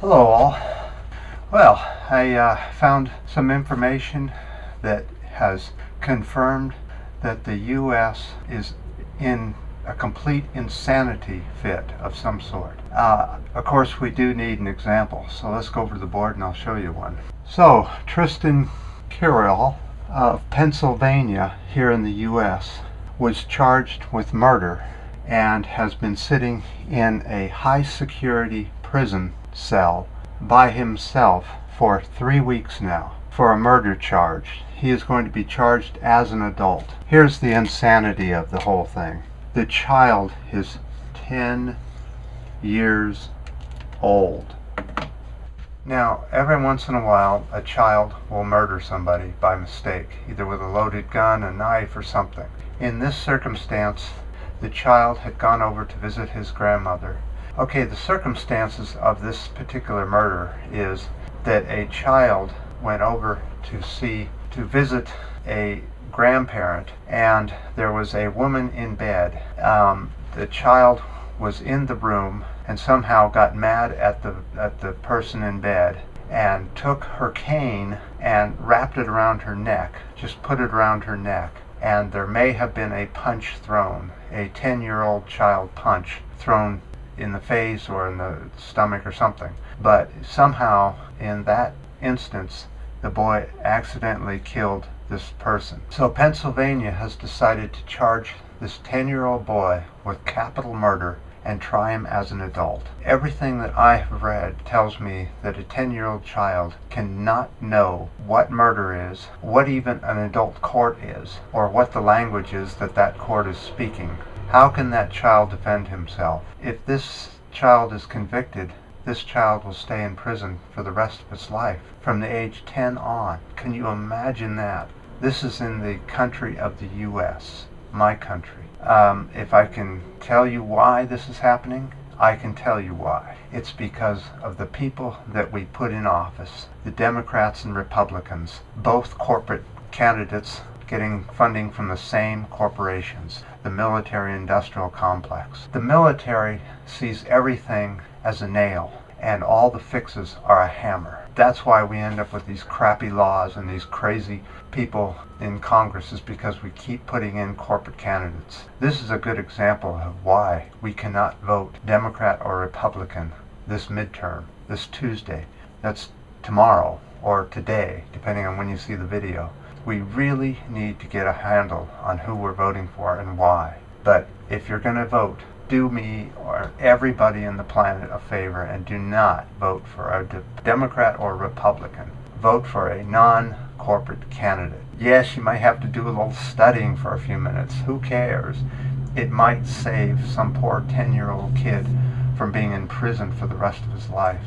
Hello all. Well, I found some information that has confirmed that the U.S. is in a complete insanity fit of some sort. Of course, we do need an example, so let's go over to the board and I'll show you one. So, Tristin Kurilla of Pennsylvania here in the U.S. was charged with murder and has been sitting in a high security prison cell by himself for 3 weeks now for a murder charge. He is going to be charged as an adult. Here's the insanity of the whole thing. The child is 10 years old. Now, every once in a while, a child will murder somebody by mistake, either with a loaded gun, a knife, or something. In this circumstance, the child had gone over to visit his grandmother. Okay, the circumstances of this particular murder is that a child went over to visit a grandparent, and there was a woman in bed. The child was in the room and somehow got mad at the person in bed and took her cane and wrapped it around her neck, just put it around her neck. And there may have been a punch thrown, a 10-year-old child punch thrown in the face or in the stomach or something. But somehow, in that instance, the boy accidentally killed this person. So Pennsylvania has decided to charge this 10-year-old boy with capital murder and try him as an adult. Everything that I have read tells me that a 10-year-old child cannot know what murder is, what even an adult court is, or what the language is that that court is speaking. How can that child defend himself? If this child is convicted, this child will stay in prison for the rest of its life, from the age 10 on. Can you imagine that? This is in the country of the U.S., my country. If I can tell you why this is happening, I can tell you why. It's because of the people that we put in office, the Democrats and Republicans, both corporate candidates getting funding from the same corporations, the military-industrial complex. The military sees everything as a nail, and all the fixes are a hammer. That's why we end up with these crappy laws and these crazy people in Congress, is because we keep putting in corporate candidates. This is a good example of why we cannot vote Democrat or Republican this midterm, this Tuesday. That's tomorrow or today, depending on when you see the video. We really need to get a handle on who we're voting for and why. But if you're going to vote, do me or everybody in the planet a favor and do not vote for a Democrat or Republican. Vote for a non-corporate candidate. Yes, you might have to do a little studying for a few minutes. Who cares? It might save some poor 10-year-old kid from being in prison for the rest of his life.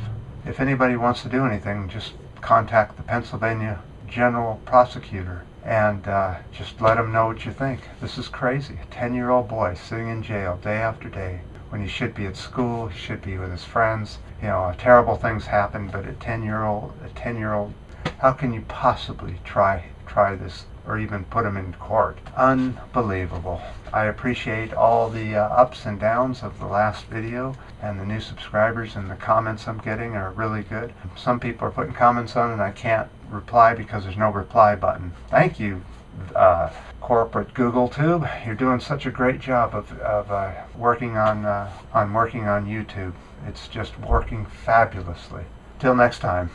If anybody wants to do anything, just contact the Pennsylvania General Prosecutor and just let him know what you think. This is crazy. A 10-year-old boy sitting in jail day after day when he should be at school, he should be with his friends. You know, terrible things happen, but a 10-year-old, how can you possibly try this or even put him in court? Unbelievable. I appreciate all the ups and downs of the last video, and the new subscribers, and the comments I'm getting are really good. Some people are putting comments on and I can't reply because there's no reply button. Thank you, corporate Google Tube. You're doing such a great job of working on YouTube. It's just working fabulously. Till next time.